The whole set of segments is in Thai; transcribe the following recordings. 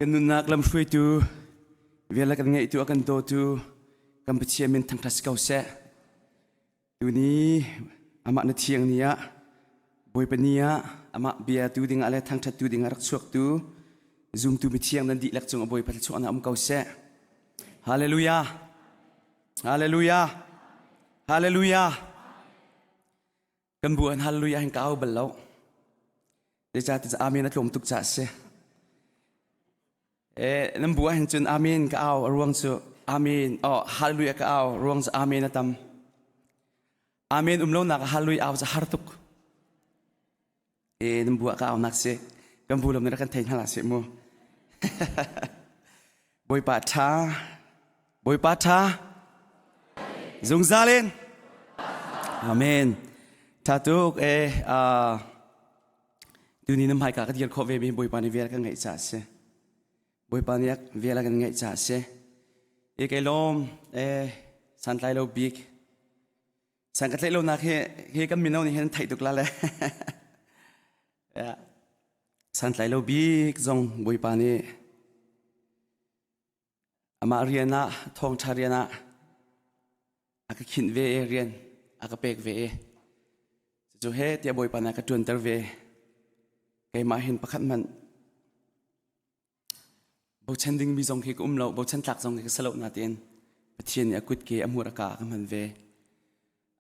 กันนุนักลำช่วยตูเวลากันไงตัวกันโตตูกัมพูชีมันทั้งทัศเก่าเสะตัวนี้อามาในเทียงนี้บอยปนีอามาเบียตูดิ่งอะไรทั้งทัดตูดิ่งรักชวกตูซุงตูมีเทียงนั้นดิลักจงบอยพัดชวกน้ำเก่าเสะฮาเลลูยาฮาเลลูยาฮาเลลูยากันบัวฮาเลลูยาแห่งก้าวบัลลังเดี๋ยวจะอาเมนนัดลมตุกจ่าเสะน้ำบัวเห็นจนอาเมนก็เอารวงสุอาเมนฮาเลลูยาก็เอารวงสุอาเมนนะตั้มอาเมนเล่านักฮาเลลูยาเอาจะฮาร์ตุกน้ำบัวก็เอานักเสกกันบัวลมในรักกันเทนฮาลาเสมูบอยปัทธาบอยปัทธาจงซาเลนอาเมนถ้าทุกดูนี่น้ำหายกากระเดียดขอเวบีบอยปานิเวียกันไงจ่าเสบอยปานิยักเวียกันไงจ่าเสไอ้ลมสันไลโลบิกสังกัดไลโลนักเฮกันมินเอานี่เห็นไทยตุกละเลยสันไลโลบิกจงบอยปานิอามาเรียนนะทองชาเรียนนะอาก็ขินเวเรียนอาก็เปกเวจะเฮตียบอยปานิก็จวนเตอร์เวไงมาเห็นประคัตมันบุชันดิ้งมีจงเฮกเราบุชันตักจงเฮกสลบนาเตียนปะเทียนเนี่ยกุดเกอมูรากากันมันเว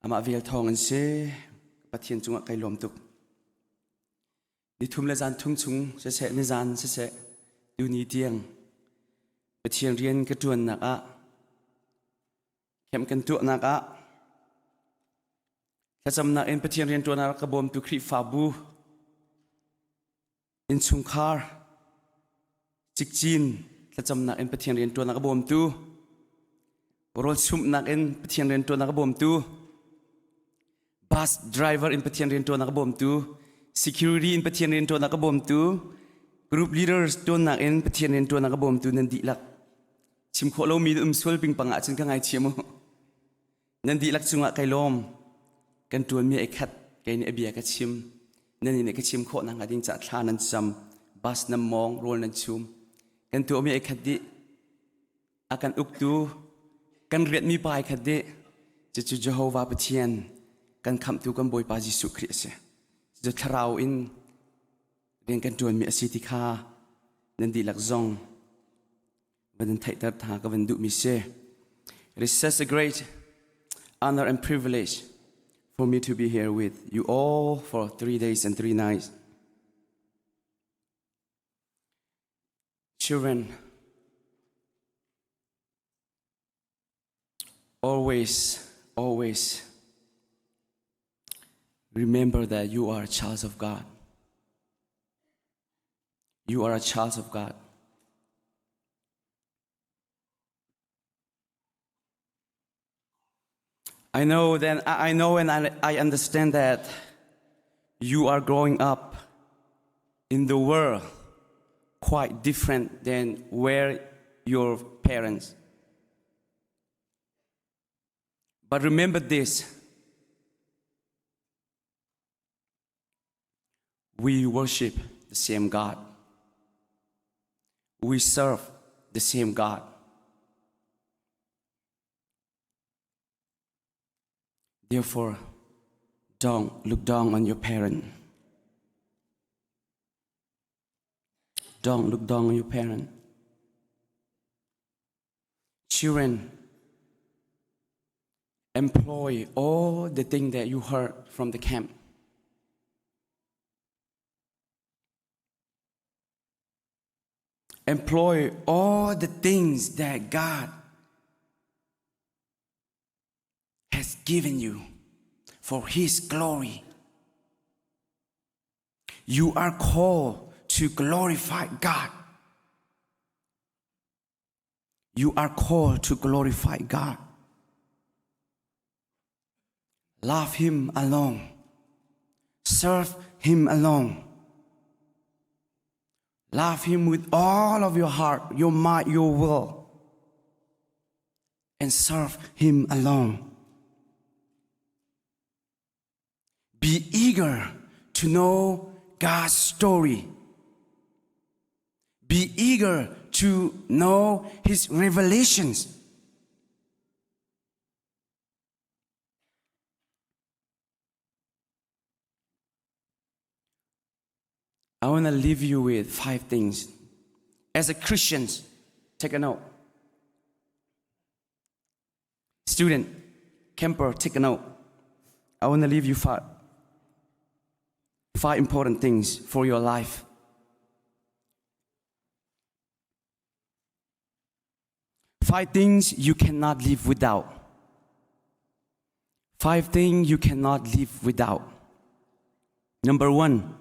อามาเวลทองอันเช่ปะเทียนจุงไกลมตุกดิทุ่มละจานทุ่งชุงเสะในจานเสะดูนีเตียงปะเทียนเรียนกระจวนนักเข้มกันตัวนักถ้าจำนักเอ็นปะเทียนเรียนตัวนักกระบอมตุครีฟาบูอินชุงคาร์จิกจีนถ้าจำนักเอ็นปะเทียนเรียนตัวนักบ่มตูรถชุมนักเอ็นปะเทียนเรียนตัวนักบ่มตูบัสไดรเวอร์เอ็นปะเทียนเรียนตัวนักบ่มตู security เอ็นปะเทียนเรียนตัวนักบ่มตู group leaders ตัวนักเอ็นปะเทียนเรียนตัวนักบ่มตูนันดีลักชิมโคเรามีสวลปิงปังอาจจะกันไงเชียมนันดีลักจุงอะไกลมกันตัวมีไอคัดไกนี่เบียกัชิมนั่นนี่ก็ชิมโคนังกันดิ้งจัดท่านั้นจำบัสน้ำมองโรลนั้นชุมกันตัวมีไอ้ขัดดิอาการอุกตูกันเรียนมีปลายขัดดิจะจูเจโฮวาปเทียนกันคำตัวกันบอยปาจิสุคริสจะทราวอินเรียนกันจวนมีอสิติคานั่นดีหลักซองวันไทยตัดหากับวันดุมิเซ It is such a great honor and privilege for me to be here with you all for 3 days and 3 nights. Children, always remember that you are a child of God. You are a child of God. I know and I understand that you are growing up in the world quite different than where your parents. But remember this. We worship the same God. We serve the same God. Therefore, don't look down on your parent. Don't look down on your parent. Children, employ all the things that you heard from the camp. Employ all the things that God has given you for His glory. You are called to glorify God. You are called to glorify God. Love Him alone. Serve Him alone. Love Him with all of your heart, your mind, your will. And serve Him alone. Be eager to know God's story. Be eager to know His revelations. I want to leave you with 5 things. As a Christian, take a note. Student, camper, take a note. I want to leave you 5 important things for your life. 5 things you cannot live without. 5 things you cannot live without. Number 1,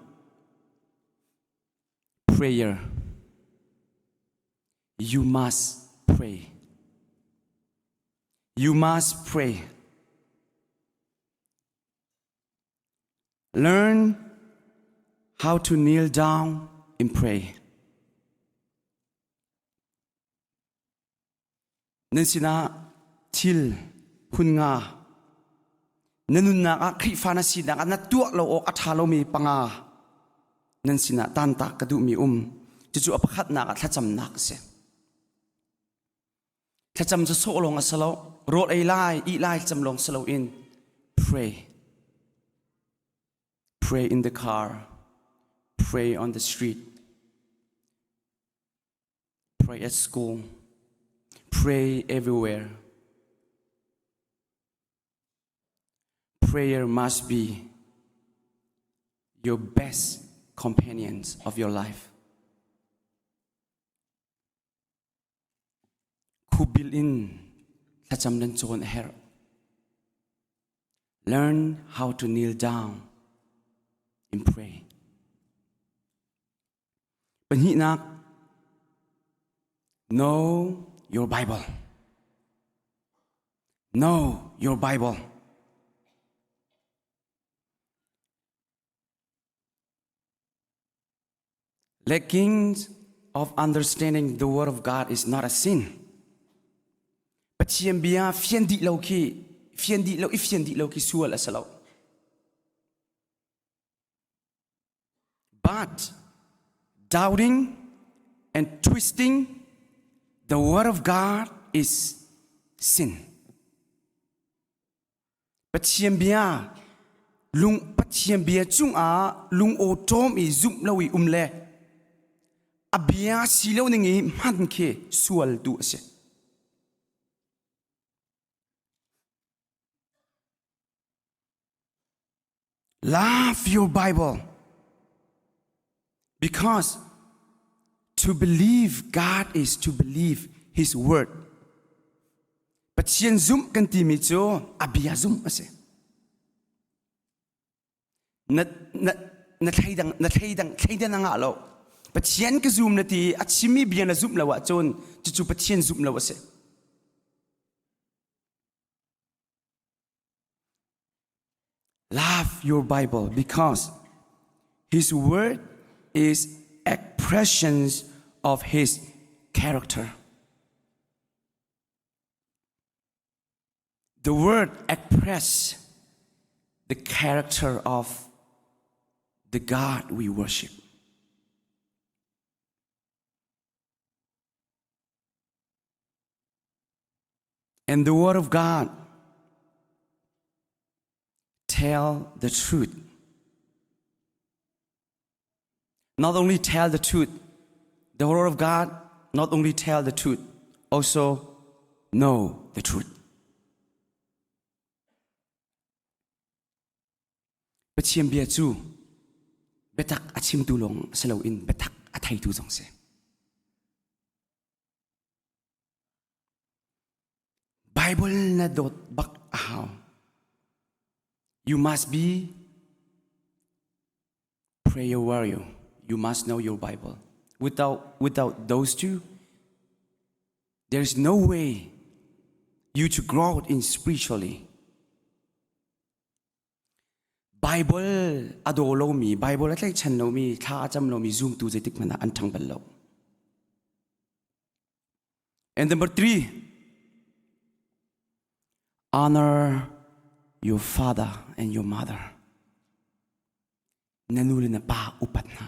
prayer. You must pray. You must pray. Learn how to kneel down and pray. Nensina til hunga. Nanunna ka krifana sina ka natuak lo ok athalo mi panga. Nensina tanta kadu mi Juju apakhat na ka thacham nak se. Thacham sa so long asalo. Rot ay lai cham long salo in. Pray. Pray in the car. Pray on the street. Pray at school. Pray everywhere. Prayer must be your best companions of your life. Who build in Thacham dan chon her. Learn how to kneel down and pray. Panhinak, know your Bible. Know your Bible. Lacking of understanding the Word of God is not a sin. Pathiam bia phian di lo ki sual asalo. But doubting and twisting the Word of God is sin. Pathiam bia chung a lung o tom I zum lawi umle. Abia silo ningi man ke sual du ase. Love your Bible. Because to believe God is to believe His Word. But sien zum kan ti mi cho abia zum ase. Na thaidang nga lo. But sien ka zum na ti at simi bian na zum lawa chon chu patien zum lawa se. Love your Bible because His Word is expressions of His character. The Word expresses the character of the God we worship. And the Word of God tell the truth. Not only tell the truth, the Word of God not only tell the truth, also know the truth. Pachim bia chu betak achim tulong salo in betak athai tu jong se. Bible na dot bak ahaw. You must be prayer warrior. You must know your Bible. Without those two, there is no way you to grow in spiritually. Bible adolo mi, Bible atlay chan lo mi, tha cham lo mi zoom tu zaitik mana antang balo. And number 3, honor your father and your mother. Nanuli na pa upat na.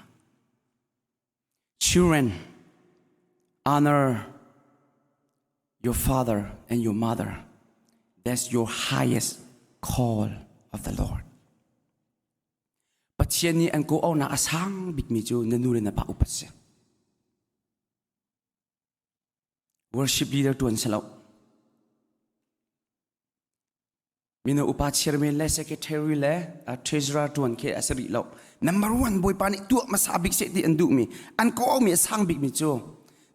Children, honor your father and your mother. That's your highest call of the Lord. Pathian ni an ko au na asang big mi chu na nu le na pa upat se. Worship leader tuan selo. Mina upa chairman le secretary le treasurer tuan ke asari lo. Number 1 boy pani tu masabik se di andu mi. An ko au mi asang big mi chu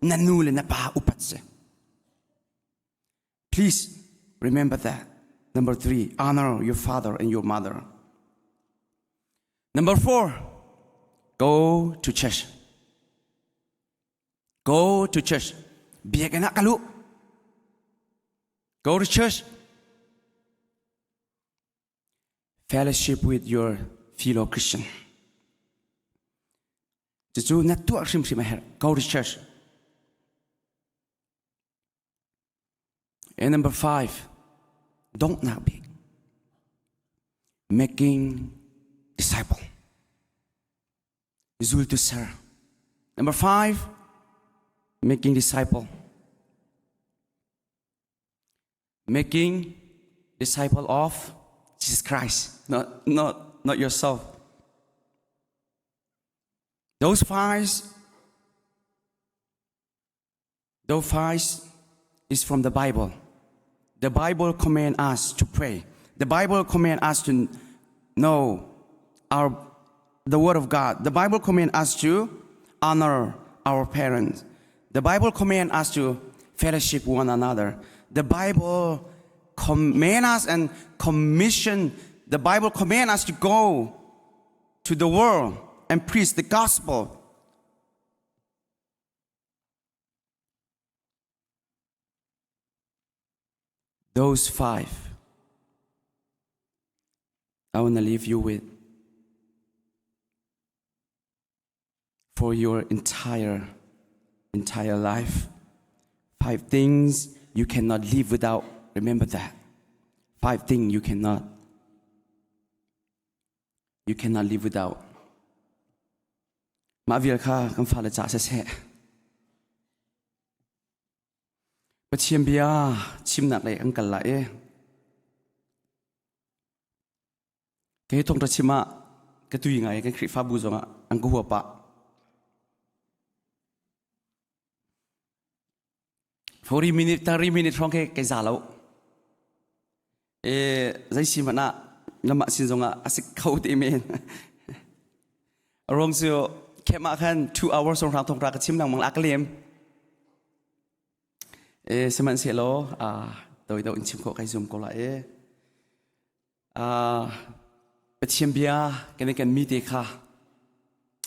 na nu le na pa upat se. Please remember that. Number 3, honor your father and your mother. Number 4, go to church. Go to church. Biar kena kalu. Go to church. Fellowship with your fellow Christian. Just not to action her. Go to church. And number 5, don't not be making disciple. Zul to serve. Number 5, making disciple. Making disciple of Jesus Christ, not yourself. Those five is from the Bible. The Bible commands us to pray. The Bible commands us to know the Word of God. The Bible commands us to honor our parents. The Bible commands us to fellowship one another. The Bible commands us and commission. The Bible commands us to go to the world and preach the gospel. Those 5, I want to leave you with for your entire life. 5 things you cannot live without. Remember that. 5 things you cannot live without. Ma vil kha kam fa la cha se. Pathiam bia chim nak le ang kal la e. Ke tong ta chima ke tu ngai ke khri fa bu zonga ang ko pa. 40 minutes 30 minutes from ke za lo. Zai si mana lama sin zonga asik khau te men. Arong so ke ma khan 2 hours song thong ra ka chim nang mang la ka lem. Seman selo doi in chim ko kai zoom ko la pathiam bia kan mi te kha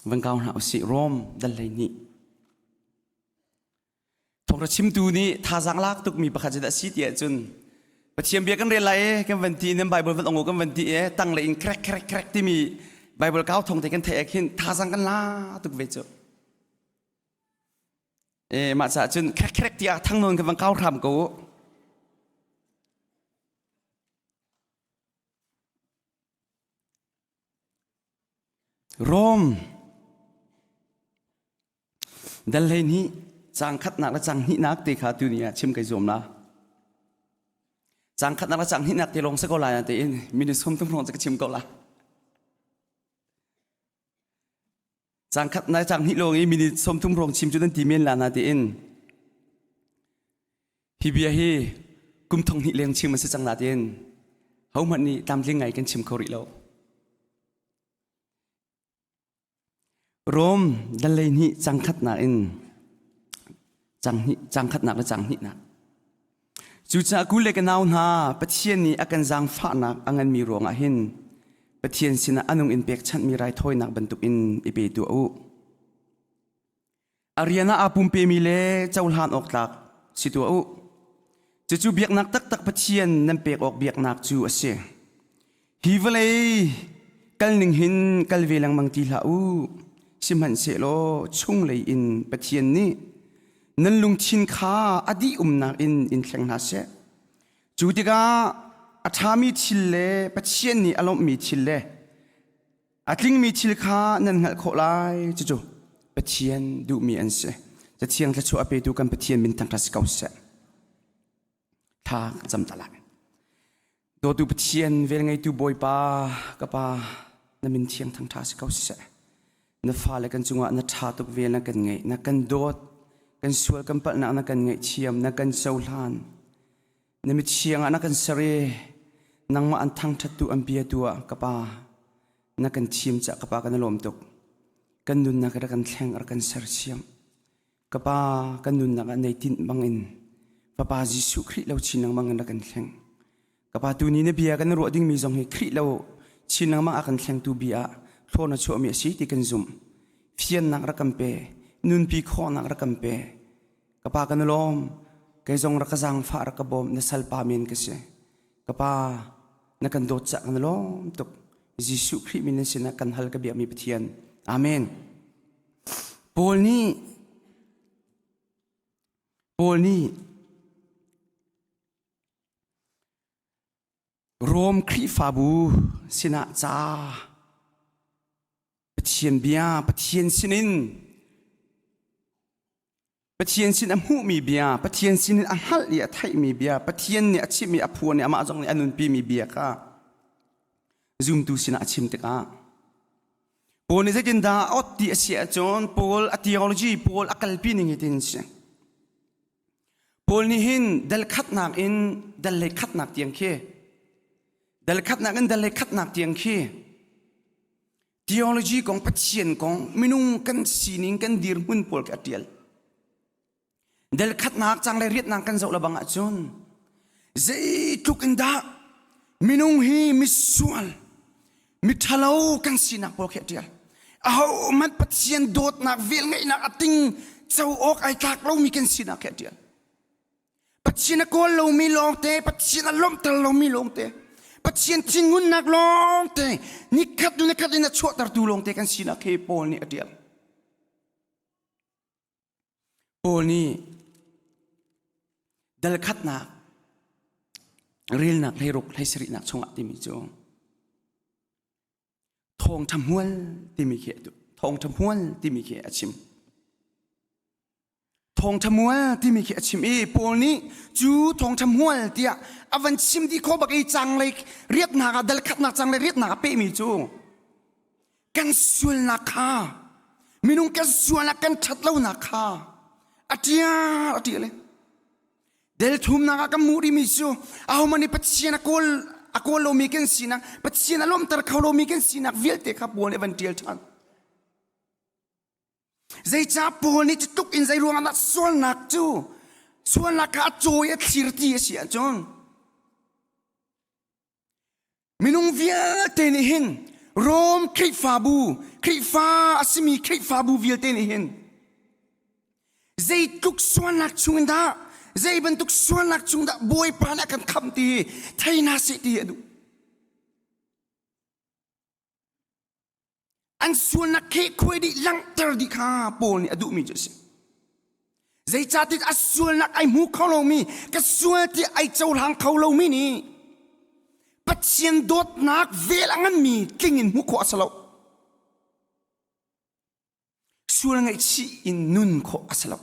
wang kaun ha si rom dal lai ni thong ra chim tu ni tha jang lak tuk mi pakha da si ti chun pathiam bia kan re lai kan van ti nem bible van ong kan van ti tang le in crack ti mi bible kau thong te kan the khin tha jang kan la tuk ve chu mà sa chun crack tia thang non ka wang kau tham ko rom dal le ni chang khat nak la chang hi nak te kha tu ni chim kai zom la chang khat nak la chang hi nak te long sa ko la te in min som tum long sa chim ko la chang khat na chang hi long i min som tum long chim chu dan ti men la na te in pi bia hi kum thong hi leng chim ma sa chang la te in hau man ni tam ling ngai kan chim ko ri lo rom dal le ni chang khat na in chang khat na la chang hi na chu cha ku le ka naun ha pathian ni akan jang fa na angan mi rong a hin pathian sina anung in Pekchan mi Raithawinak bantuk in ipe tu au ariana apum pe mi le chaulhan ok tak situ au chu biak nak tak pathian nan pek ok biak nak chu ase hi vale kal ning hin kal velang mang ti la u simhan se lo chung le in pathian ni nan lung chin kha adi nak in thleng na se chu tiga athami chille pathian ni alom mi chille atling mi chil kha nan ngal kho lai chu pathian du mi an se จะเทียงจะชัวไปดูกันปะเทียนมินทังทัสเกาเสท่าจำตลาดโดดูปะเทียนเวลไงตูบอยปากะปานั่นมินเทียงทังทัสเกาเสนั่นฟ้าเลยกันจุงอ่ะนั่นท่าตุกเวลนักกันไงนักกันโดดกันสวดกันปะนักกันไงเทียมนักกันเซลลานนั่นมิเทียงอ่ะนักกันเสรีนังมาอันทังทัดตัวอันเบียตัวกะปานักกันเทียมจะกะปากันลมตกกันนุนนักกันแข่งกันเสรีเทียมกะปากันนุนนักในทินบังอินพระปาจิสุคริเราชินังบังนักกันแข่งกะปาตัวนี้เนี่ยเบียกันรัวดิ้งมีจงให้คริเราชินังมากันแข่งตัวเบียโทษนะชัวมีสิที่กันซุ่มเพียนนักรักกันเปนุนปีข้อนักรักกันเปกะปากันลมแกจงรักจังฟ้ารักบอมในสัลปามินกันเสกะปานักกันโดดจากกันลมตกจิสุคริมินเสนักกันฮัลกะเบียมีเพียนอาเมนโปลนี้โรมคริฟาบูสินะจ้าปะเทียนเบียปะเทียนสินินปะเทียนสินอมูมีเบียปะเทียนสินินอันฮัลเลียไทยมีเบียปะเทียนเนี่ยชิมีอภัวเนี่ยมาจงเนี่ยอนุนปีมีเบียค่ะซุ่มตูสินะชิมเตกะโปลนี้จะกินดาอดที่เสียจนโปลอธิโอโลจีโปลอักลปีนึงเห็นสิโปลนี้หินดัลขัดนักอินดัลเล็กขัดนักเตียงเคดัลขัดนักอินดัลเล็กขัดนักเตียงเคทีโอโลจีของปัจเจียนของมินุงกันสีนิงกันดีร์มุนโปลกัดเดียลดัลขัดนักจังเลยเรียดนักกันเจ้าละบังอาจนใจทุกอินดามินุงฮีมิสวลมิทะเลากันสีนักโปลกัดเดียลเอามันปัจเจียนโดดนักเวลไงนักอติงเจ้าออกไอ้ทักเรามีกันสีนักกัดเดียลปัจเจียนก็เรามีลงเตะปัจเจียนล้มตะเรามีลงเตะปัจเจียนทิ้งหุ่นนักลงเตะนี่ขัดดูนี่ขัดนี่นะชั่วตระดูลงเตะกันสินะเคโปลนี่เดียวโปลนี่ดัลขัดนักเรียลนักให้รุกให้สรินักชงอัติมิจงทองทำหัวที่มีเขียดุทองทำหัวที่มีเขียชิมทองทำหัวที่มีเขียชิมโปลนี้จูทองทำหัวเดียอวันชิมที่เขาบอกไอ้จังเลยเรียกนักดัลขัดนักจังเลยเรียกนักเป้มีจูกันส่วนนักข้ามีนุ่งกันส่วนนักกันชัดเล่านักข้าอธิยาเลยเดลทุ่มนักกันมูริมิจูเอามันนี่ปัจเจียนอโกลมีกันสินักปัจเจียนล้มตระเขาโลมีกันสินักเวลเตะขับบัวในวันเดียวทันใจจับโปนี่จะตุกอินใจรวงอันนั้นส่วนนักจูส่วนนักข้าโจยทีร์ตีเสียจนมินุงเวียเตนิหินโรมคริฟาบูคริฟาอสิมีคริฟาบูเวียเตนิหินใจตุกส่วนนักจุงดาใจบรรทุกส่วนนักจุงดาบอยปานักกันคำตีไทยนาสิตีดูอันส่วนนักเคคุยดิลังเตอร์ดิข้าโปนี่อดุมีจุสิใจจัดที่อันส่วนนักไอหมูเขาเรามีกับส่วนที่ไอเจ้าหลังเขาเรามีนี่ปัจเจียนโดดนักเวลางั้นมีกลิ่งอินหมูขวาสลบส่วนไงชีอินนุนขวาสลบ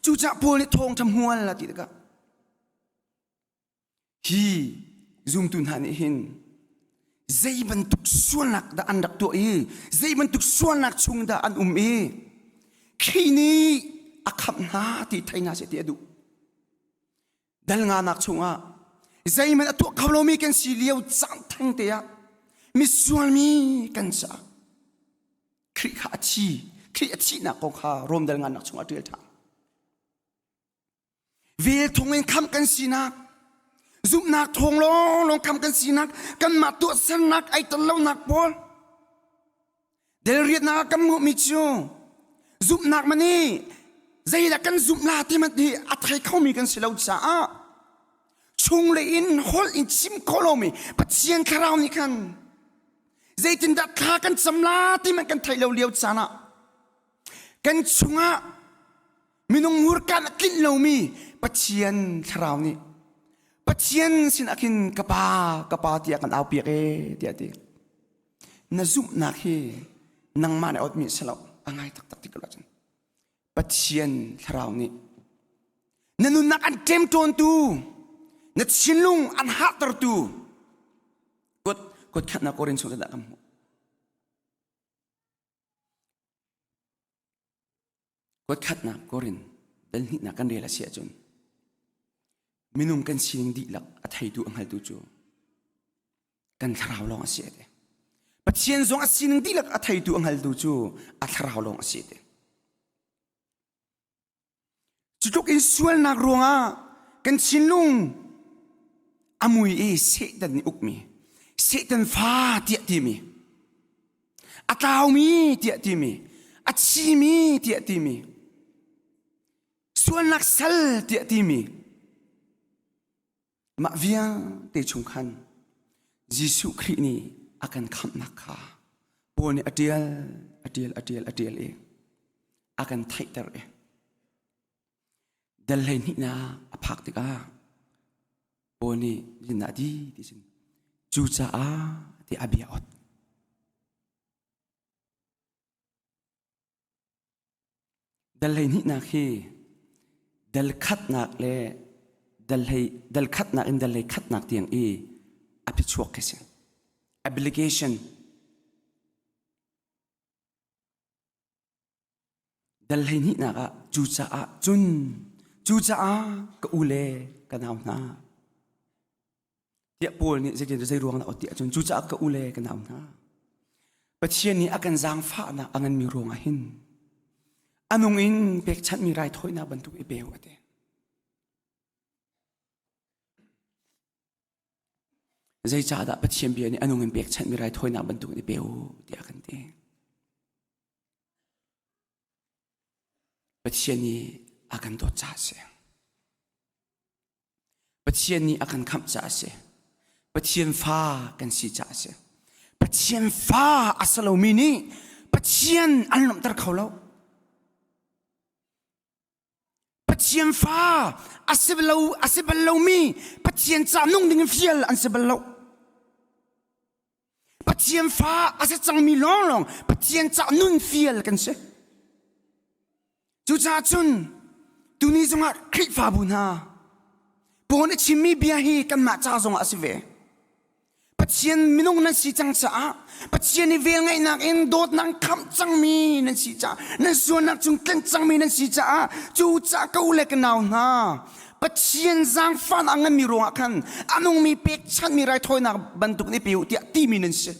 จู่จะโปนี่ทองทำหัวละติดกันฮีซุ่มตุนหันหินใจบรรทุกส่วนนักดาอันดักตัวใจบรรทุกส่วนนักชุงดาอันขี้นี้อักขำนาที่ไทยนาเสียเดียดูดัลงานักชุงใจมันตัวเขาเรามีกันสีเลียวจังทั้งเดียมิส่วนมีกันจ้าคริขาชีนักของข้ารวมดัลงานักชุงเดียร์ทางเวลทงเองคำกันสีนักซุปนักทงลงคำกันสีนักกันมาตัวสนักไอตะเล่านักบอลเดี๋ยวเรียนนักกันมุมิจูซุปนักมันนี่ใจละกันซุปลาที่มันดีอัตไทยเขามีกันสิเราจ้าชงเลยอินฮอลอินชิมโคโลมีปัจเจียนคาราวนี่กันใจตินดัดขากันสำลาที่มันกันไทยเราเลี้ยวจ้านะกันชงมีนงมูรกันกินเรามีปัจเจียนคาราวนี่ปัจเจียนสินักินกระปาที่กันเอาเปียกเดียดีน่าซุปนักเฮนังมาในอดมีสลับ angai tak tikal wajan pathian tharau ni nanun nak an tem ton tu na chinlung an hatar tu kot khat na korin so da kam kot khat na korin dal ni na kan rela sia chun minung kan sining di lak athai tu anghal tu chu kan tharau long asia de pathian zong asining di lak athai tu anghal tu chu atharau long asia de chutok in sual nak ronga kan chinlung amui e setan ni ukmi setan fa tia timi ataw mi tia timi achi mi tia timi sual nak sal tia timi ma via te chung khan Jesu Christ ni akan kham nakha poni adial e akan thaitar e dal lai ni na aphak tika poni jina di sin chu cha a ti abiaot dal lai ni na khi dal khat nak le dal khat nak in dal lai khat nak tiang e apichuak kese obligation dal lai ni na ka chu cha a ka ule ka naw na tia pol ni zai ruang na otia chun chu cha ka ule ka naw na pathian ni akan zang fa na angan mi ronga hin anung in Pekchan mi Raithawinak bantuk e beu ate zai cha da pathian bi ni anung in Pekchan mi Raithawinak bantuk e beu ti akan te pathian ni akan do cha se pathian ni akan kham cha se pathian fa kan si cha se pathian fa asalo mi ni pathian alnom tar khawlo pathian fa asibalo mi pathian cha nung ding fiel an sibalo pathian fa asa chang mi long pathian cha nun fiel kan se chu cha chun tu ni zonga khri fa bu na pon chimi bia hi kan ma cha zonga asive pathian minung nan si chang cha pathian ni vel ngai nak in dot nang kham chang mi nan si cha nan suan nak chung kan chang mi nan si cha chu cha ka ule ka naw na pathian zang fan angan mi ronga khan anung mi Pekchan mi Raithawinak bantuk ni piu ti ti mi nan se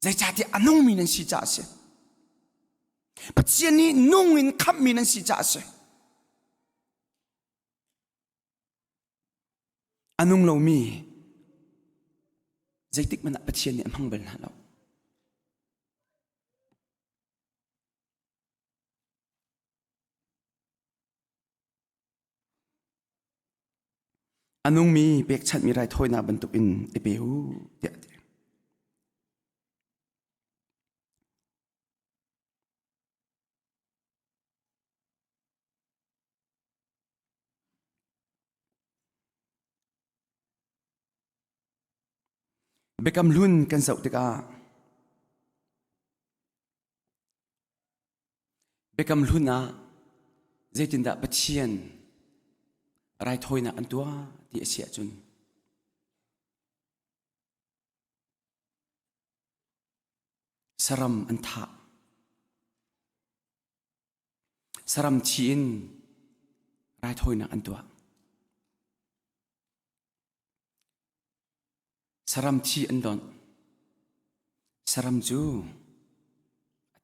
zai cha ti anung mi nan si cha se pathian ni nung in kham mi nan si cha se anung lo mi zai tik mana pathian ni amhang bel na lo anung mi Pekchan mi Raithawinak bantuk in epeu ti bekam lun kan zau tika bekam luna zaitin da pathian Raithawinak an tua ti asia chun saram an tha saram chin Raithawinak an tua saram chi an don saram ju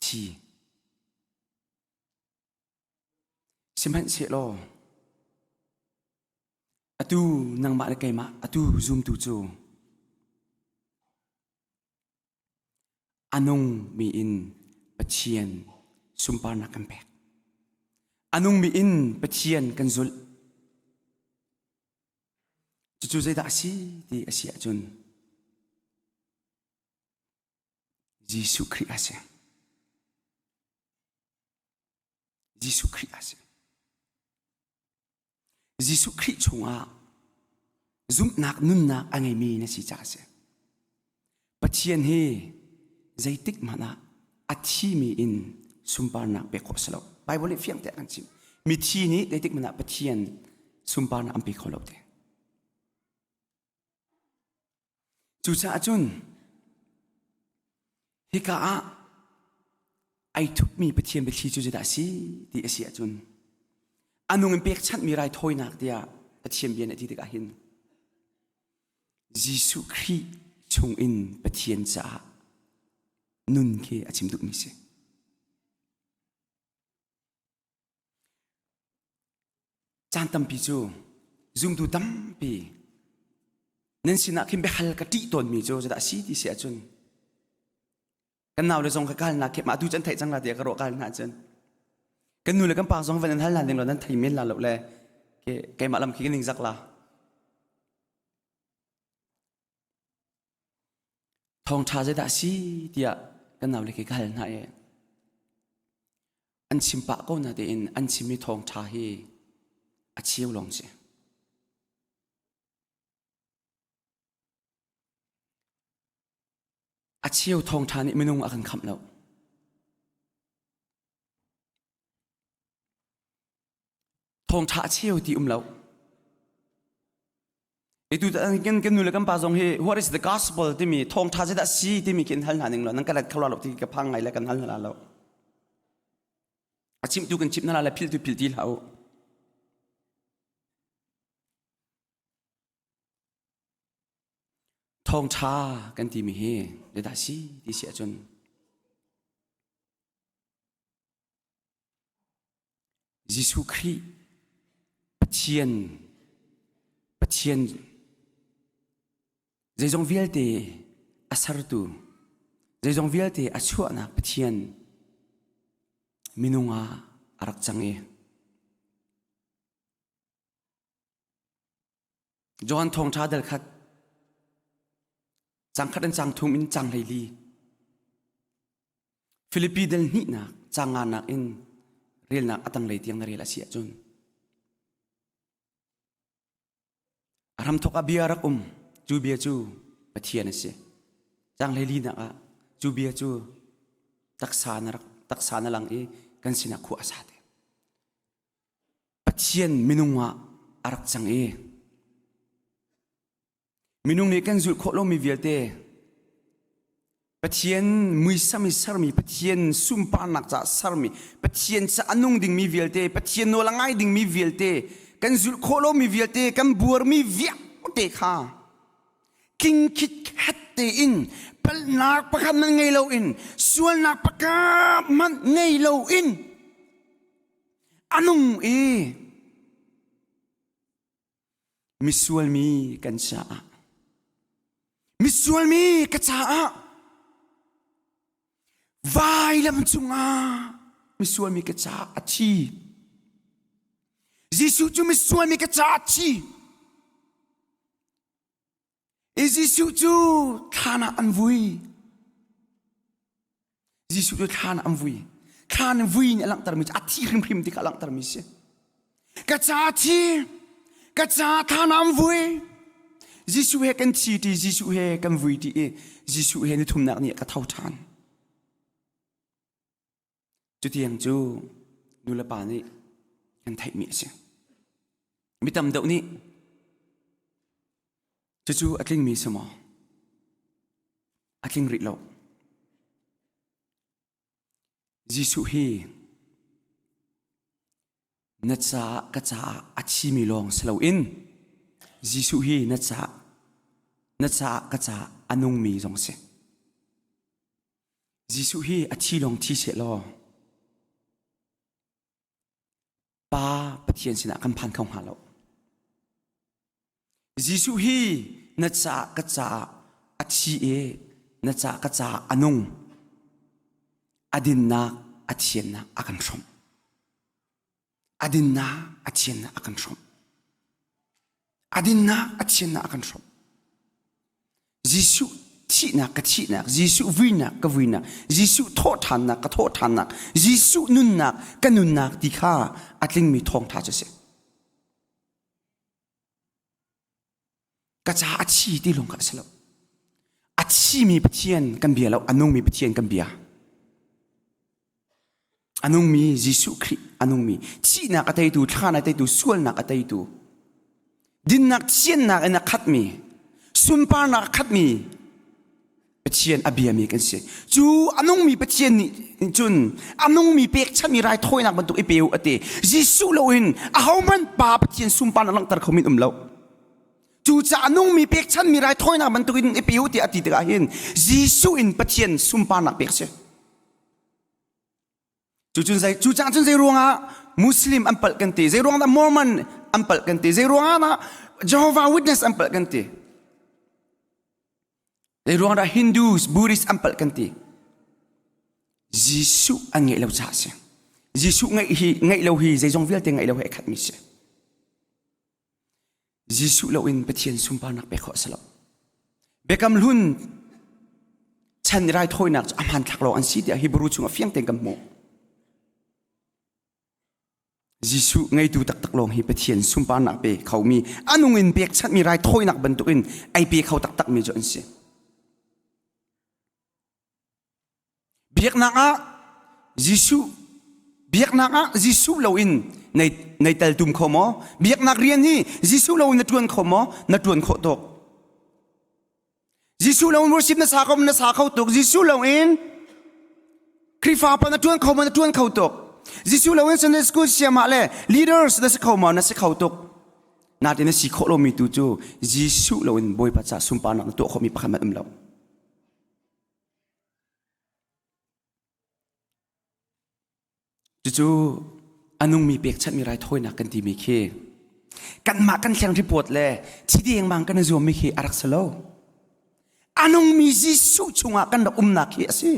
chi simhan se lo atu nang ma kai ma atu zoom tu chu anung mi in pathian sumpar na kan pek anung mi in pathian kan zul chu zai da si ti asia chun Jesu Christ ase Jesu Christ ase Jesu Christ chunga zum nak nun nak angai mi na si cha se pathian he zaitik mana อาทีมีอินสุมปานักเปกขอสลบไบเบิลเฟียงแต่กันจิมมีทีนี้ได้ติกมันปะเทียนสุมปานักอัมเปกขอลบเตจู่จ้าจุนฮิกาไอทุกมีปะเทียนไปที่จู่จะได้สิที่เอเชียจุนอันนุ่งเป็กชัดมีไรถอยนักเดียปะเทียนเบียนที่ติกาหินยิสุคริชงอินปะเทียนจ้านุนเคอาชิมดุมิเซจานตัมปีจูซุมดูตัมปีนั่นสินะคิมเบฮัลกะติตอนมีจูจะได้สิที่เสียจนกันนาวเลยจงกะกันนะเก็บมาดูจันไทยจังละเดียกะโรกันนะจันกันนูเลยกันปากจงวันนั้นฮัลลันเดงเรานั้นไทยเมลลาลบเลยเกมาลำคิกันนิงจักละทองชาจะได้สิเดียกันนาวเลยกันนะเออันชิมปะก็น่าเดินอันชิมมีทองชาเฮอาเชียวลงเสียอาเชียวทองชานี่ไม่นุ่งอากันคำแล้วทองชาเชียวที่แล้วไอ้ตัวกันนู่นเลยกันปาจงเฮ what is the gospel ที่มีทองชาจะได้สีที่มีกินหันหาหนึ่งแล้วนั่นก็เลยเขาเราที่กระพังไงแล้วกันหันหาแล้วอาชิมดูกันชิมนั่นแหละพิลที่แล้วทองชากันที่มีเฮเดดาซีที่เสียจนยิสุคริปะเทียนใจจงวิลเตอาสารตูใจจงวิลเตอาชัวนะปะเทียนมินุงอารักจังเอจอนทองชาเดลขัดจังขัดจังทุ่มอินจังไลลีฟิลิปปีเดลนี่นักจังงานนักอินเรียลนักอัตังไลเตียงนาเรียลเสียจนอารมณ์ทกอบีอารักจูเบียจูปะเทียนเสียจังไลลีนักจูเบียจูตักษานาลังกันสินักคู่อาสาเตปะเทียนมินุงอารักจังมินุงนี้กันจุดโคโลมีเวียเตปะเทียนมุยสามีสารมีปะเทียนซุมปานักจะสารมีปะเทียนจะอันนุงดิ่งมีเวียเตปะเทียนโนลังไงดิ่งมีเวียเตกันจุดโคโลมีเวียเตกันบัวมีเวียเตค่ะกิงคิดฮัตเตอินปลนักปะกันมันไงเราอินส่วนนักปะกันมันไงเราอินอันนุงมิส่วนมีกันชามิส่วนมีกระจาวายลำจุงมิส่วนมีกระจาอาชียิสุจูมิส่วนมีกระจาอาชียิสุจูฐานะอันวุยยิสุจูฐานะอันวุยฐานะวุยเนี่ยหลังตรมิสอาชีพริมที่หลังตรมิสกระจาอาชีกระจาฐานะอันวุยยิสุเฮกันชีตียิสุเฮกันวุยตียิสุเฮนี่ทุ่มนักเนี่ยกระเท่าทานจุดที่ยังจูดูแลป่านี่กันไทยมีเสียมิตรเดานี่จู่อัดลิงมีสมออัดลิงริโลยิสุเฮนัทกระจาอัดชีมีลองสลาวินยิสุเฮนัทกระจาอันุงมีจงเสยิสุเฮอัดชีลองที่เสลอป้าปะเทียนสินะกันพันเข้าหาเรายิสุฮีนัจกระจาอัชีนัจกระจาอนุงอดินนาอัเทียนนาอากันชมอดินนาอัเทียนนาอากันชมอดินนาอัเทียนนาอากันชมยิสุที่นักกะที่นักยิสุวินักกะวินักยิสุโทษทานนักกะโทษทานนักยิสุนุนนักกะนุนนักที่ข้าอัดลิงมีทองท่าจะเสกระจาอัชีที่ลงกระสลบอัชีมีปะเทียนกันเบียแล้วอนุงมีปะเทียนกันเบีย อันงมียิสุคริอันงมีที่นักอัตย์ตูท่านักอัตย์ตูส่วนนักอัตย์ตูดินนักเชียนนักอันนักขัดมีสุนปานักขัดมีเปเชียนอเบียมีกันเสียจูอันงมีเปเชียนนี่จุนอันงมีเปกชันมีไรถอยนักบรรทุกไอเปียวอติยิสุเลวินเอามันป่าเปเชียนสุนปานักลังตระขมินเลาจูจะอันงมีเปกชันมีไรถอยนักบรรทุกไอเปียวที่อติตระหินยิสุอินเปเชียนสุนปานักเปกเสียจุนใจจูจังจุนใจรวงอ่ะมุสลิมอันเปิลกันตีใจรวงอ่ะมอร์มันอันเปิลกันตีใจรวงอ่ะนะจอห์วาวิทเนสอันเปิลกันตีใจรวงอ่ะฮินดูสบูริสอันเปิลกันตียิสุอันไงเราจ่าเสียยิสุไงเราฮีใจจงวิลเตงไงเราให้ขัดมิเสียยิสุเราอินเปเทียนสุนปานักเปขอสลับเบกำลุนฉันไรถอยนักอามันทักเราอันซีเดียฮิบรูชุงเฟียงเต็งกำโมยิสุไงดูตักลงฮิเปเทียนสุนปานักเปเขามีอันงอินเบกชัดมีไรถอยนักบรรทุกอินไอเปเขาตักมีจนเสียเบียกนักอ่ะยิสุเบียกนักอ่ะยิสุเราอินในเตลตุมขโมเบียกนักเรียนนี่ยิสุเราอินในตวนขโมในตวนขตกยิสุเราอินวอร์ชิปในสาเขาตกยิสุเราอินคริฟาปในตวนขโมในตวนเขาตกยิสุเราอินสันเดสกูเชียมาเลยลีดเดอร์สในสเขามาในสเขาตกนาทีนี้สิโคโลมีตูจูยิสุเราอินบอยปัจจาสุนปานักตัวเขามีพระมันเราจู่ๆอันนุ่งมีเปียกชัดมีไรถ้อยนักกันทีมีเคกันมากันแข่งที่ปวดเลยที่เดียงบางกันจะมีเคอารักสโลอันนุ่งมีจิสุชงกันดับนักเคสิ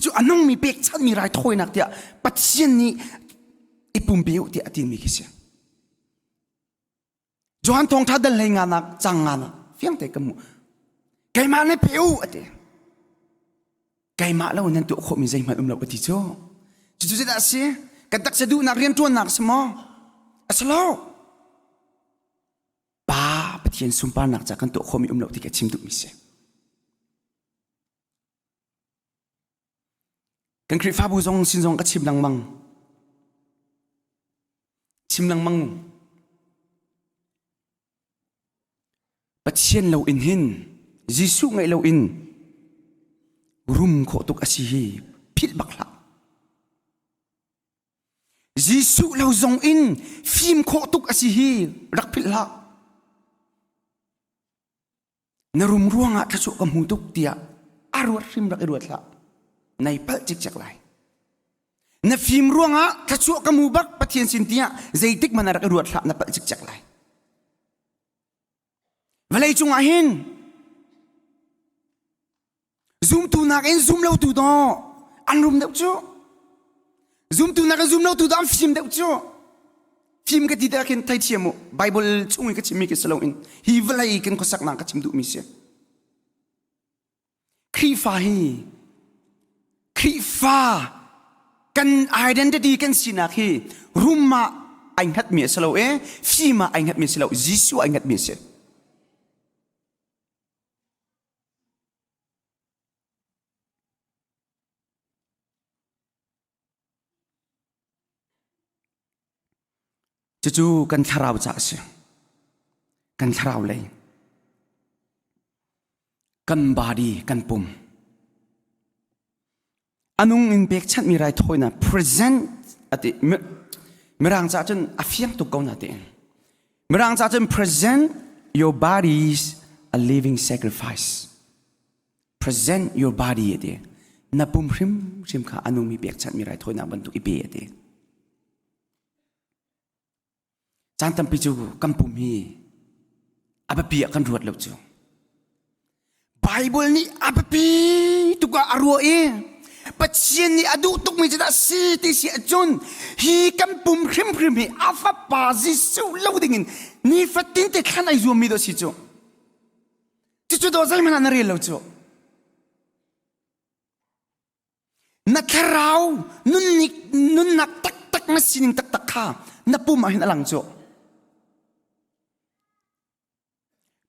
จู่ๆอันนุ่งมีเปียกชัดมีไรถ้อยนักเดียปัจจัยนี้ไอปุ่มเบี้ยวที่อดีตมีเคเสียจวนทองทัดเดลงานักจังงานักเฟียงแต่กมูไกมาในเบี้ยวอดีไกมาแล้วนั่นตัวขมีใจมันเราปฏิโจจู่ๆจะได้สิกันตักจะดูนักเรียนตัวนักสมองอัศโลป้าปฏิเสธสุนปานักจากกันตัวขมีเราที่แกชิมตุมิเสกันคริฟ้าบุษงสินจงก็ชิมลังมังปฏิเสธเราอินหินยิสุไงเราอินรุมโคตุกอาชีพพิษบักละยิสุเราจงอินฟิมโคตุกอาชีพรักพิษละนรุมร่วงอะทศกัมหูตุกเตียอารวดฟิมรักอรวดละในเปิดจิกจักไรนฟิมร่วงอะทศกัมหูบักปะเทียนสินเตียใจติกมันรักอรวดละในเปิดจิกจักไรเวลาจุงอาหินซูมตูนักเอ็นซูมเล่าตูดออันรุมเด็กจ้ซูมตูนักซูมเล่าตูดอฟิล์มเด็กจ้ฟิล์มก็ติดกันไทยเทียมไบเบิลช่วยก็ชิมิกสโลอินฮีเวลัยกันก็สักนักก็ชิมดูมิเสียครีฟ้ากันไอเดนติตี้กันสินักฮีรุมมาไอหัดมีสโลฟิล์มมาไอหัดมีสโลยิสุไอหัดมีเสียจู่ๆกันคาราวจ่าเสียกันคาราวเลยกันบาดีกันปุ่มอันนุ่งอินเบกชัดมีไรถ้อยนะ present อติเมื่อรังจ่าจนอฟิยังตุกเกาหนาเตียงเมื่อรังจ่าจน present your body is a living sacrifice present your body เดียนับปุ่มริมค่ะอันนุ่งมีเบกชัดมีไรถ้อยนะบรรทุกอีเบียเดียจานตั้มปิจูกัมพูมีอาบปีอากันรวดแล้วจูไบเบิลนี่อาบปีตุกอารัวปัจจัยนี่อดูตุกมีจะได้สิที่เสียจนฮีกัมพูพริมฮีอาฟ้าปาซิสูเล่าดิ่งนี่ฟัดตินเตขันไอจูมีตัวสิจูจู่ๆตัวใจมันน่าเรียนแล้วจูนักเรานุ่นนักตักมาสินิงตักข้านับปุ่มมาเห็นอลังจู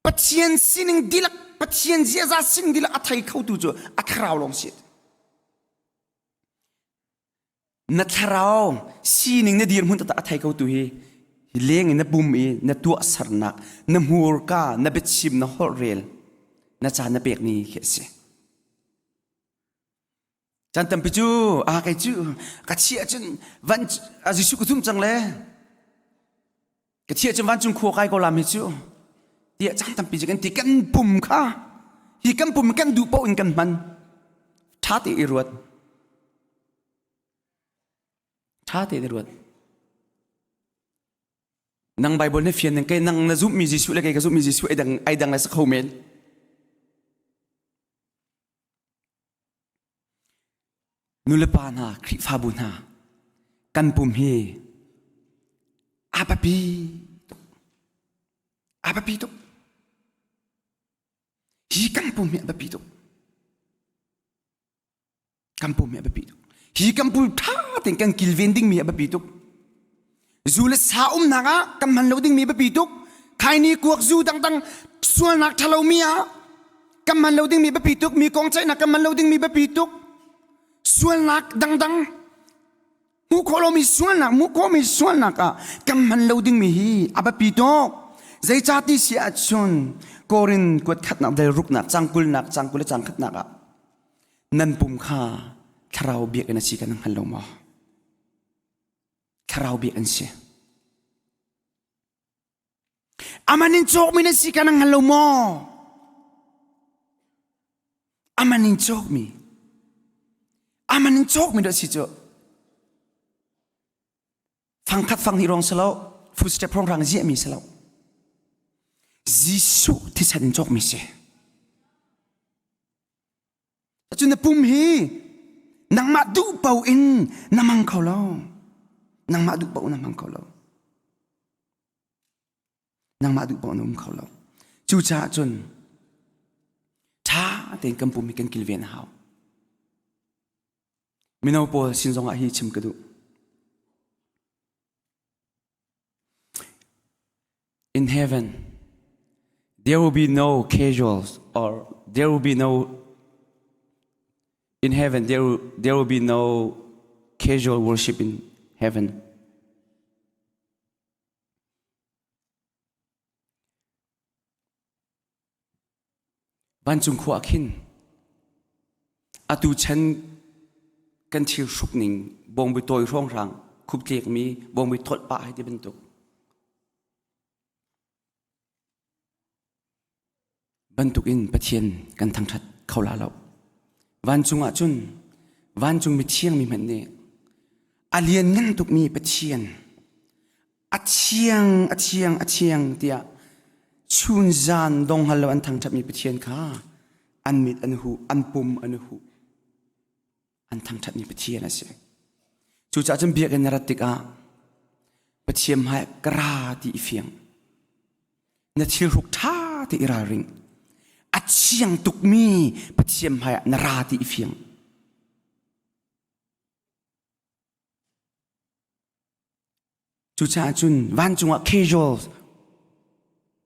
ปัจจัยสิ่งดีลักปัจจัยเจ้าสิ่งดีลักอัฐิเข้าตัวจู่อัฐราวลงเสีย นัทเราสีหนึ่งในเดียร์หุ่นตาไทยเขาตุยเลี้ยงในบุมอีในตัวสรนักในมัวก้าในเบ็ดชิมในฮอร์เรลในจานในเปียกนี้เขียจันทำไปจูอาไกจูกัดเชี่ยจนวันอาจิชุกทุ่มจังเลยกัดเชี่ยจนวันจุนขัวไก่ก็ลามให้จูเดี๋ยวจันทำไปจูกันที่กันปุ่มค่ะที่กันปุ่มกันดูปนกันมันท้าตีอิรวดท้าตีอิรวดนังไบเบิลเนี่ยเฟียนนังไก่นังนาซุมิจิสุเลยไก่กซุมิจิสุไอดังอะไรสักเขาเมนนุลปานาคริฟาบุนากันปุ่มเฮอาบปีตุฮีกันปุ่มเฮอาบปีตุกันปุ่มเฮอาบปีตุฮีกันปุ่มท่าแต่งกันกิลเวนดิ้งมีอาบปีตุจูเลสานักกันมันโลดิ้งมีอาบปีตุใครนี่กวกจูดังส่วนนักทะเลมีอะกันมันโลดิ้งมีอาบปีตุมีกองใจนักกันมันโลดิ้งมีอาบปีตุส่วนนักดังมุขโลมีส่วนนักมุขมีส่วนนักกำมันเราดึงมีฮีอาบปีโตใจจัดที่เสียชนโกรินกวดขัดนักได้รุกนักจังกุลจังขัดนักนั่นปุ่มข้าคราวเบียกันสิกันนั่งฮัลโหลมาคราวเบียกันเสียอามันนินโจกมีนั่นสิกันนั่งฮัลโหลมาอามันนินโจกมีอามันจอกไม่ได้สิจ๊ะฟังคัดฟังที่รองสลาวฟุตสเต็ปรองรังเจียมีสลาวยิสุที่ฉันจอกไม่ใช่แต่จุนปุ่มฮีนางมาดูเป่าอินน้ำมันเขาเล่านางมาดูเป่าน้ำมันเขาเล่านางมาดูเป่าน้ำมันเขาเล่าจู่จ้าจนท้าแต่งกำปุ่มมีกันกิลเวียนหาวมินาปอสินซองอาฮิชิมกระดู In heaven there will be no casuals or there will be no in heaven there will be no casual worship in heaven บ้านจุงขวาขินอาตูฉันกันเชียวชุกหนิงบงไปตัวร่องรังคุบเทียกมีบงไปทอดปลาให้ได้เป็นตุกบรรทุกอินปะเทียนกันทางทัดเขาลาเราวันจุงอาจุนวันจุงมีเทียงมีมันเนี่ยอาเลียนงั้นตุกมีปะเทียนอาเทียงเดียชุนจานดงฮัลโหลอันทางทัดมีปะเทียนค่ะอันมิดอันหูอันปุ่มอันหูอันทางทัดนี้ปะเทียนนะสิจู่จ้าจำเบียกันนรติกาปะเทียมให้กราที่เฟียงนาทีรุกท่าที่อิราริงอัดเชียงตุกมีปะเทียมให้นราที่เฟียงจู่จ้าจุนวันจุงว่า casual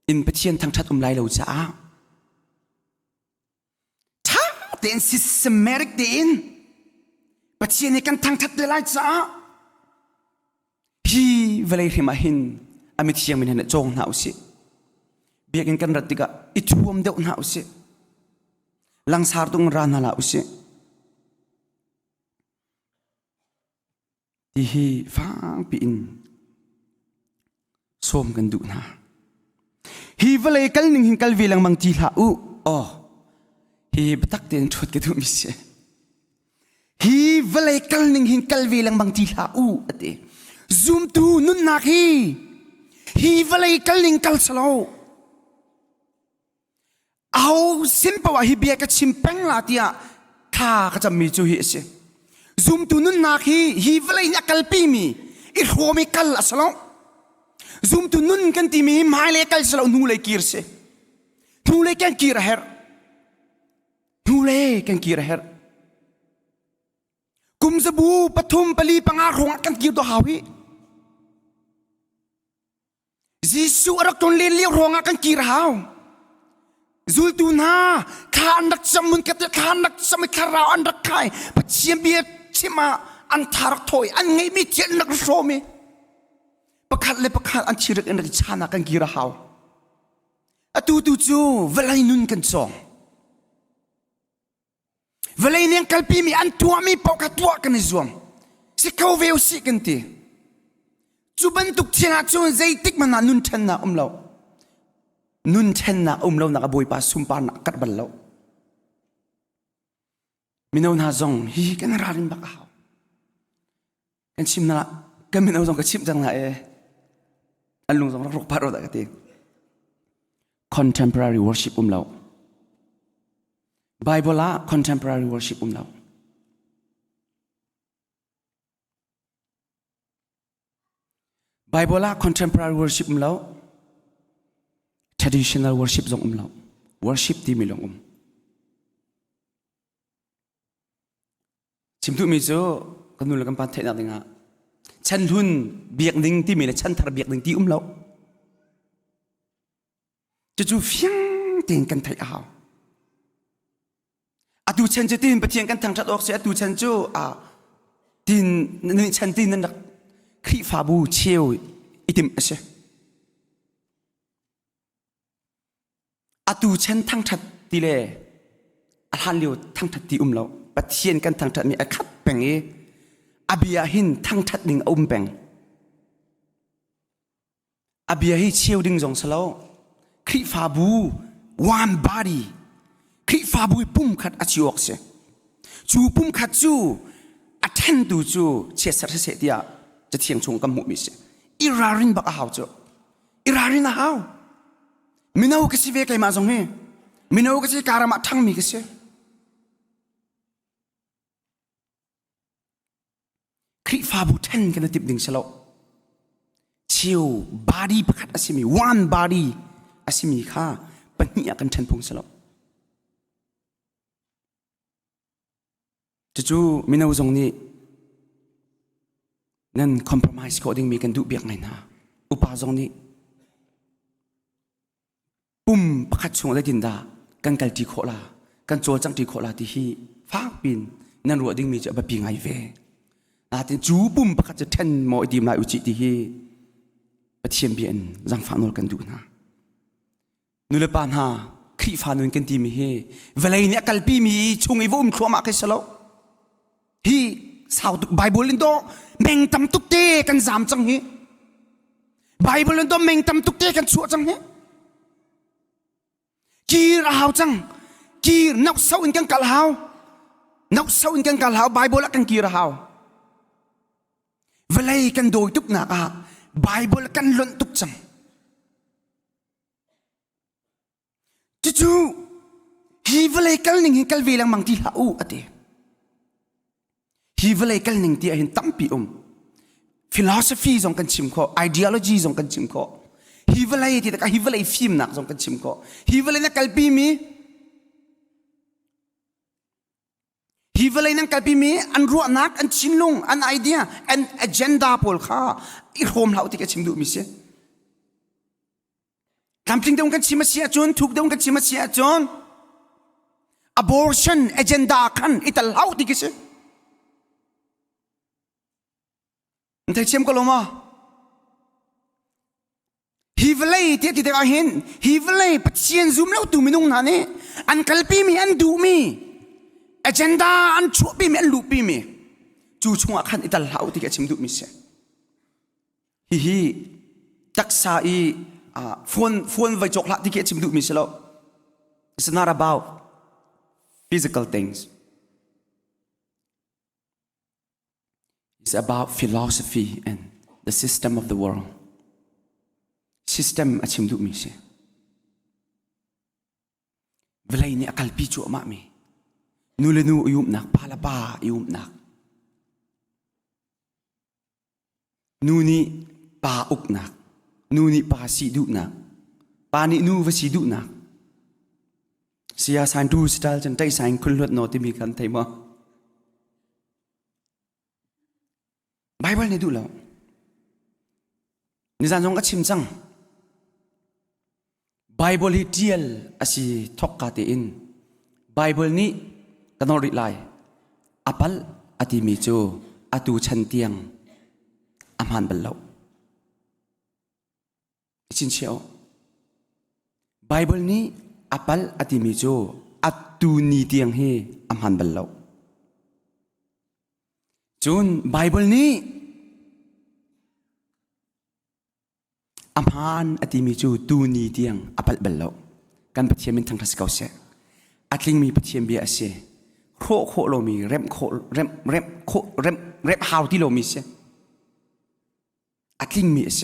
อินปะเทียนทางทัดไลเราจ้าท่าเต็น systematic เต็นปะเทียนในกันทางทัดเลยจ้าฮีเวลาที่มาหินอามิเทียงมันเห็นจงหนาวสิเบียกันรัตติกะอิทวมเดาหนาวสิลังสารตุงรานหนาวสิที่ฮีฟังปีนสมกันดูนะฮีเวลากันหนึ่งหินกันเวลังบางทีละอ๋อฮีบัตักเตียนชุดกันดูมิเสฮีเวลากันหนึ่งหินกันเวลังบางทีละอะเดซูมตูนุนนักฮีเวลากันหนึ่งกันสโลเอาสิมปว่าฮีเบียกับชิมเป้งลาตียข้าก็จะมีจูฮีเสซูมตูนุนนักฮีเวลาเนี่ยกันปีมีอีหัวมีกันละสโลซูมตูนุนกันที่มีหมายเลขกันสโลนูเลกีร์เสนูเลกันกีร์เฮร์นูเลกันกีร์เฮร์กุมสบูปฐุมปลีปังอาของกันกีร์ตัวหาวิยิสุรักตนเลี้ยงเลี้ยงรองกันกีร์หาวซูลตูนาข้านักสมุนกัดข้านักสมุนคาราวอันรักใครปัจเจียมเบียชิมา an tharak thoi an ngai mi tian nak so mi pakhat le pakhat an chirak en ri chana kan gira haw atu tu chu velai nun kan chong velai neng kalpi mi an tua mi pau ka tua kan zuam si kau veu si kan ti chu ban tuk thianga chu zai tik mana nun then na umlo nun then na umlo na ka boi pa sumpa na kat bal lo minaw na zong hi kan rarin baka haw kan chim na kan minaw zong ka chim jang na alung zong rok paro da ka ti contemporary worship umlo Bible la contemporary worship umlo Bible la contemporary worship umlo traditional worship zong umlo worship ti milong chimtu mi zo kanul kan pan thena dinga chan hun biak ding ti mi le chan thar biak ding ti umlo chu fiang ting kan thai aw atu chan je tin pathian kan thang that ok se atu chan chu tin ni chan tin nan khi fa bu cheu itim ase atu chan thang that ti le han liu thang that ti umlo pathian kan thang that mi a khat peng e abia hin thang that ding peng abia hi cheu ding jong salo khi fa bu one body khi fa bu pum khat achiok se chu pum khat chu attend tu chu che sar se diaจะเทียงชงกับหมู่มิเสอิรารินบักหาวจ้ะอิรารินหาวมินาอุกสิเวกไอมาจงเฮมินาอุกสิการมาทั้งมีกสิคริฟาบุเทนกันติบดิ่งสโลชิวบาดีพัดอาศิมีวันบาดีอาศิมีข้าปนิยกันเทนพงสโลจู่มินาอุจงนี้นั่น compromise ก็ดิ้งมีกันดูเบียกไงนะอุปาจงนี้ปุ่มประคัดชงได้ดินดากันกัลตีโคลากันโจจังตีโคลาที่ฮีฟ้าปินนั่นรัวดิ้งมีจะแบบปีไงเวนาทีจูปุ่มประคัดจะเทนมอดีมลายอุจิที่ฮีปะเทียมเบียนจังฟ้านอลกันดูนะนุเลปานฮาครีฟานุนกันตีมีฮีเวลาเนี่ยกัลปีมีชงไอวมครัวมาคิสโลฮีสาวตุกไบเบิลลินโดเมงตำตุกเตกันสามจังฮีไบเบิลลินโดเมงตำตุกเตกันชัวจังฮีกีร์หาวจังกีร์นักเสาอินกันกัลหาวนักเสาอินกันกัลหาวไบเบิลกันกีร์หาวเวลากันโดยตุกหนักไบเบิลกันล้นตุกจังจู่ฮีเวลากันหนึ่งฮีกันเวลังมังที่ลาอูอเดฮีเวลากันหนึ่งที่เห็นตั้มปีphilosophy ส่งกันชิมข้อ ideology ส่งกันชิมข้อฮีเวลาที่ตะกฮีเวลาฟิล์มนักส่งกันชิมข้อฮีเวลานักกัลปีมีฮีเวลานักกัลปีมีอันรัวนักอันชิมลงอันไอเดียอัน agenda พอลข้าอีโฮมเหล่าที่กันชิมดูมิเสทำจริงเดิมกันชิมเสียจนถูกเดิมกันชิมเสียจน abortion agenda กันอีตเหล่าที่กันเสแต่เชื่อมก็ลงมาฮีเวลาที่ที่เด็กเห็นฮีเวลาปัจเจียนซูมแล้วตูมินุ่งนั่นนี่อันกัลปีมีอันดูมีagenda อันชัวปีมีอันลูปีมีจู่ช่วงขันอิตาลาวที่แกชิมดูมิเสฮีตักษาอีฟอนไว้จกละที่แกชิมดูมิเสแล้ว it's not about physical things It's about philosophy and the system of the world. System achim du mi se. Velai ni akal pi chu ma mi. Nu le nu yum nak pala pa yum nak. Nu ni pa uk nak. Nu ni pa si du nak. Pa ni nu va si du nak. Sia san du style chen tai san kun lot no ti mi kan thai ma. Bible ni du lao ni zan jong ka chim chang Bible hi tial asi thok ka te in Bible ni kanori lai apal ati mi chu อาตูชันเตียงอำหันบัลลาชินเชียวไบเบิลนี้อัปปัลอติมิโจอาตูนีเตียงเฮอำหันบัลลาจนไบเบิลนี้อำหันอติมิโจตูนีเตียงอัปปัลบัลลากันปะเทียมินทางทัศกาวเสอัตลิงมีปะเทียมเบียเสโคโคโลมีเร็มโคเร็มโคเร็มฮาวที่โลมีเสอัตลิงมีเส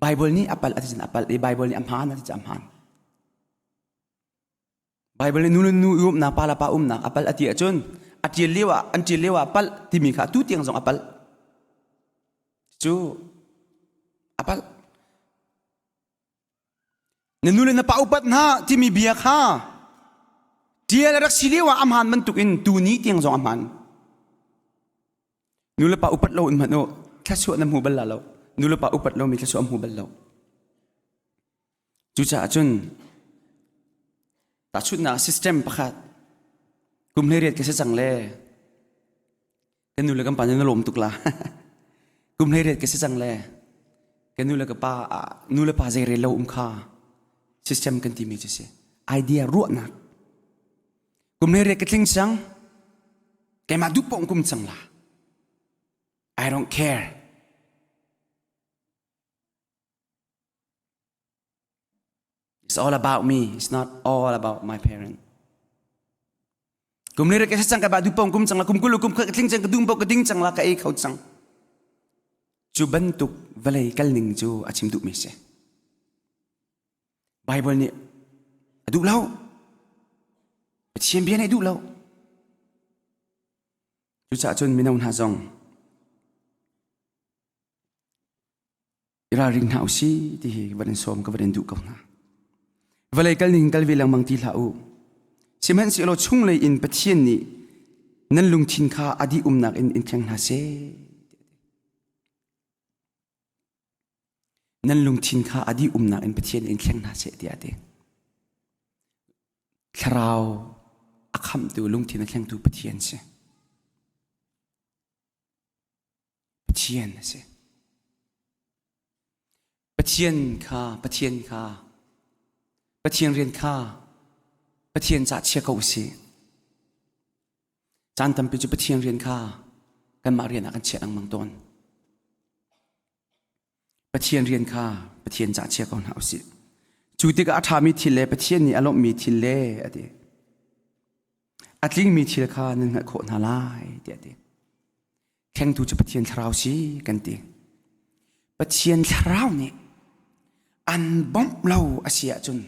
ไบเบิลนี้อัปปัลอติจันอัปปัลไบเบิลนี้อัมหันอติจันอัมหันไบเบิลนี้นูยุมนาปาลาปานาอัปปัลอติอาจนอติเลวะอันติเลวะอัปปัลที่มีข้าตู้เตียงสองอัปปัลจูอัปปัลนูเลนปาอุปัตนาที่มีเบียข้าเดียร์รักสิเลวะอัมหันมันตุกินตูนี้เตียงสองอัมหันนูเลปาอุปัตโลอิมันโอแค่ส่วนน้ำหูบัลลาโลนูเลปาอุปัตโลมีแค่ส่วนน้ำหูบัลลาจูจ่าจนแต่ชุดน่ะซิสเต็มประคัดกุมเลเรียดแค่เสจังเล่กันนูเลกัมปันยันลมตุกละกุมเลเรียดแค่เสจังเล่กันนูเลกับป้านูเลปาเจเรลอุ้มข้าซิสเต็มกันที่มีจะเสียไอเดียรั่วนักกุมเลเรียดแค่ทิ้งจังแกมาดูปองกุมจังละ I don't care it's all about me it's not all about my parent กุมเลเรียดแค่จังกับดูปองกุมจังละกุมกุลุกุมทิ้งจังกระดุมปองกระดิ้งจังละกับไอ้เขาจังจูบันตุกเวลัยกัลนิงจูอาชิมดุมิเสไบเบิลนี่ดูเล่าเชียนเบียนให้ดูเล่าจูจ่าจนมีนาวนาจงราริงหาวซีที่วันนี้สมกับวันนี้ดูกันนะเวลัยกัลนิงกัลวิลังมังตีลาอูสิมันสิเราชุ่งเลยอินปะเทียนนี่นั่นลุงทินข้าอดีนักอินแข่งนาเซนั่นลุงทินข้าอดีนักอินปะเทียนอินแข่งนาเซเดียเดคราวอักขำตัวลุงทินแข่งตัวปะเทียนเซปะเทียนเซปะเทียนข้าปะเทียนข้าปะเทียนเรียนข้าปะเทียนจ่าเชี่ยเขาเสียจานทำไปจุปะเทียนเรียนข้ากันมาเรียนกันเชี่ยอังมังต้นปะเทียนเรียนข้าปะเทียนจ่าเชี่ยเขาหนาวเสียจูติกอาธามีทิเลปะเทียนนี่อารมณ์มีทิเลอะเดอัตลิงมีทิเลข้าหนึ่งโคนาลายเดียเดแข่งตูจุปะเทียนคราวสีกันเดปะเทียนคราวนี่อันบ้มเล่าอาเซียจน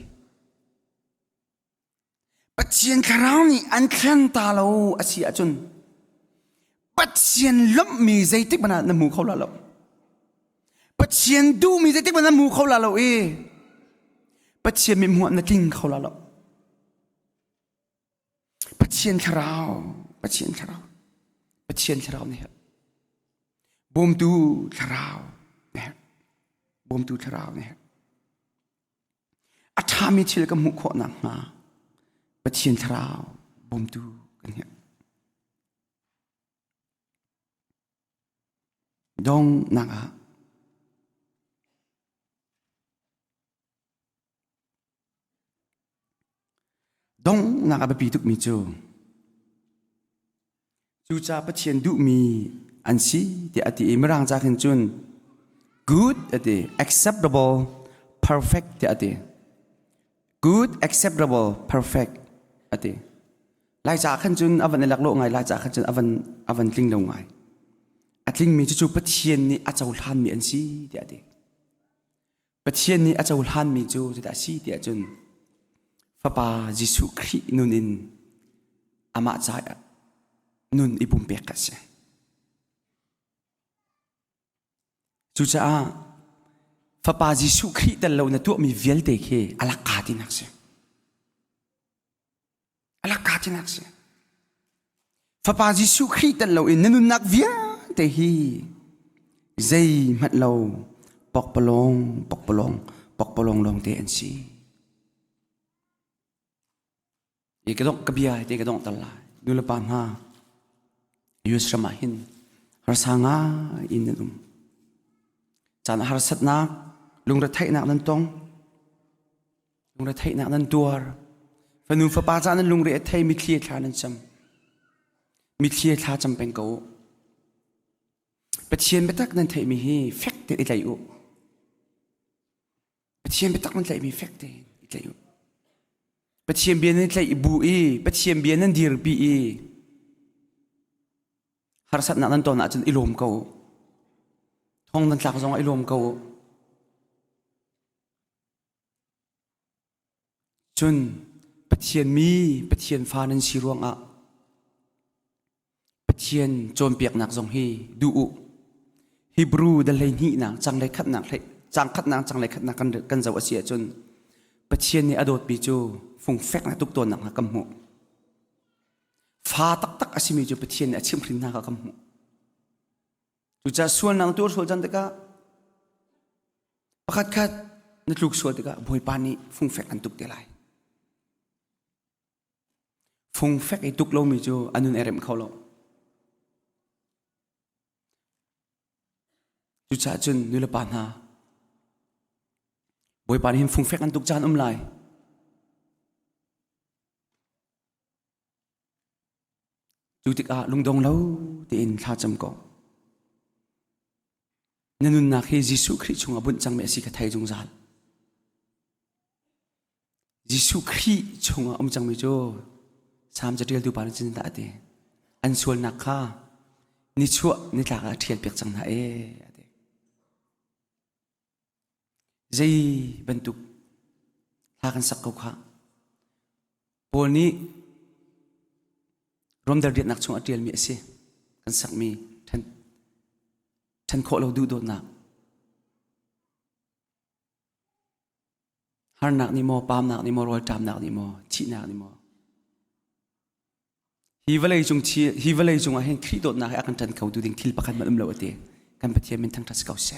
ปัจเจียนคราวนี้อันแข็งตาเราอาเซียจนปัจเจียนล้มมีใจติ๊กมันน้ำมูเขาละเราปัจเจียนดูมีใจติ๊กมันน้ำมูเขาละเราปัจเจียนมีหัวนักลิงเขาละเราปัจเจียนคราวปัจเจียนคราวปัจเจียนคราวเนี่ยบ่มดูคราวเนี่ยบ่มดูคราวเนี่ยอาธามีชิลกับมุขหนักมาปะเทียนคราวบ่มดูกันเนี่ยดองนักดองนักแบบปีตุกมีจูจ่าปะเทียนดูมีอันซีที่อดีตไม่ร่างจากขึ้นจุน good อดีต acceptable perfect ที่อดีต good acceptable perfect อดีตลายจากขึ้นจุนอวันในหลักโลกไงลายจากขึ้นจุนอวันกลิ้งลงไงอัดลิงมีจู่ๆปะเทียนนี่อาจจะหุ่นหันมีอันซีที่อดีตปะเทียนนี่อาจจะหุ่นหันมีจู่ที่อซีที่จุนพระบาเยซูคริสต์นุนินอามาใจนุนอิบุมเปียกเสจู่ๆพระบาเยซูคริสต์แต่เราในตัวมีเวลเด็กเฮอลักกาตินักเสอลักกาตินักเสพระบาเยซูคริสต์แต่เราอินนุนนักเวียแต่ฮีใจมัดเราปกปลงลงเตอันซีอีกระดกกระเบียอีกระดกตลาดดูแลปานห้า Yusramahin Harsanga in Chan Harsatnak Lung Raithawinak nan tong Lung Raithawinak nan duar Fanu fa pa chan lung Raithai mi thlia thla nan cham mi thlia thla cham peng ko Pekchan betak nan thai mi hi fact it lai u Pekchan betak nan thai mi fact it lai u Pekchan bian nan thai bu e Pekchan bian nan dir bi e Harsatnak nan to na chan ilom ko Thong nan tlak zong ilom ko Chun Pekchan mi Pekchan fa nan si ruang a Pekchan chom piak nak zong hi du u Hebrew da lai ni na chang lai khat nak lai chang khat nak chang lai khat nak kan zaw asia chun Pekchan ni adot bi chu phung fek na tuk ton nak kam mu Fa tak tak asimi chu Pekchan ni achim khrin na ka kam mu chu cha sual nang tur sual jan ka pakhat khat na tluk sual ka boi pa ni phung fek an tuk te lai Phung fek ai tuk lo mi chu anun erem khaw lo Chu cha chun nula pan ha Boi pan him phung fek an tuk chan lai Chu tik a lung dong lo te in thla cham ko Nanun na khi Jisu Christ chunga bun chang me si ka thai jung zal Jisu Christ chunga chang me jo Sam jadil du pan chin ta ate an sual nak kha ni chua ni tla ka thial pek chang na e ate Zai bentuk ha kan sak ko kha Pol ni rom dar dit nak chung atial mi ase kan sak mi Than kho lo du do nak Har nak ni mo pam nak ni mo rol tam nak ni mo chi nak ni mo Hi valai chung a hen khri dot na akan tan kau du ding thil pakhat ma lo ate kan Pekchan min thang thas kau se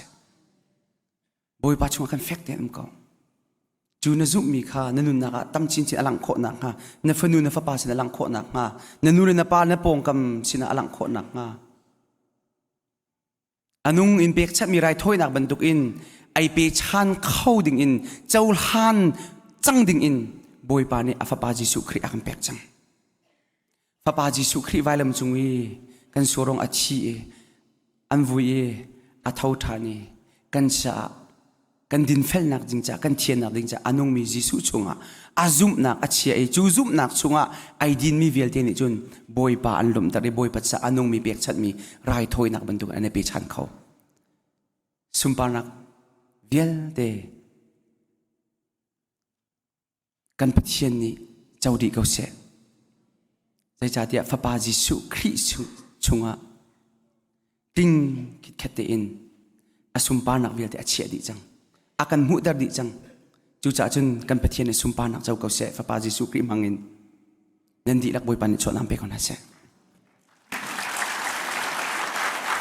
Boi pa chung akan fek te ko chu na zum mi kha nanun na ka tam chin alang kho na ha na fanu na fa pa sin alang kho na ha nanu na pa na pong kam sin alang kho na ha Anung in Pekchan mi Raithawinak banduk in ai Pekchan khau ding in chaul han chang ding in boi pa ni afa pa Jisu Christ akan Pekchan Papa Jisu Christ vai lam chungi kan sorong achi e an vui e a thau thani kan cha kan din fel nak jing cha kan thien nak ding cha anung mi Jisu chunga azum nak achi e chu zum nak chunga ai din mi vel te ni chun boi pa an lum tari boi pa cha anung mi Pekchan mi Raithawinak banduk ane Pekchan khau sumparnak vel te kan Pekchan ni chaudi kau se Zai cha dia fa pa Jisu Christ chunga ting kit khate in asumpa nak vel te achia di chang akan mu dar di chang chu cha chun kan Pekchan ni sumpa nak chau kau se fa pa Jisu Christ mangin nan di lak boi pan chon am pe kon ha se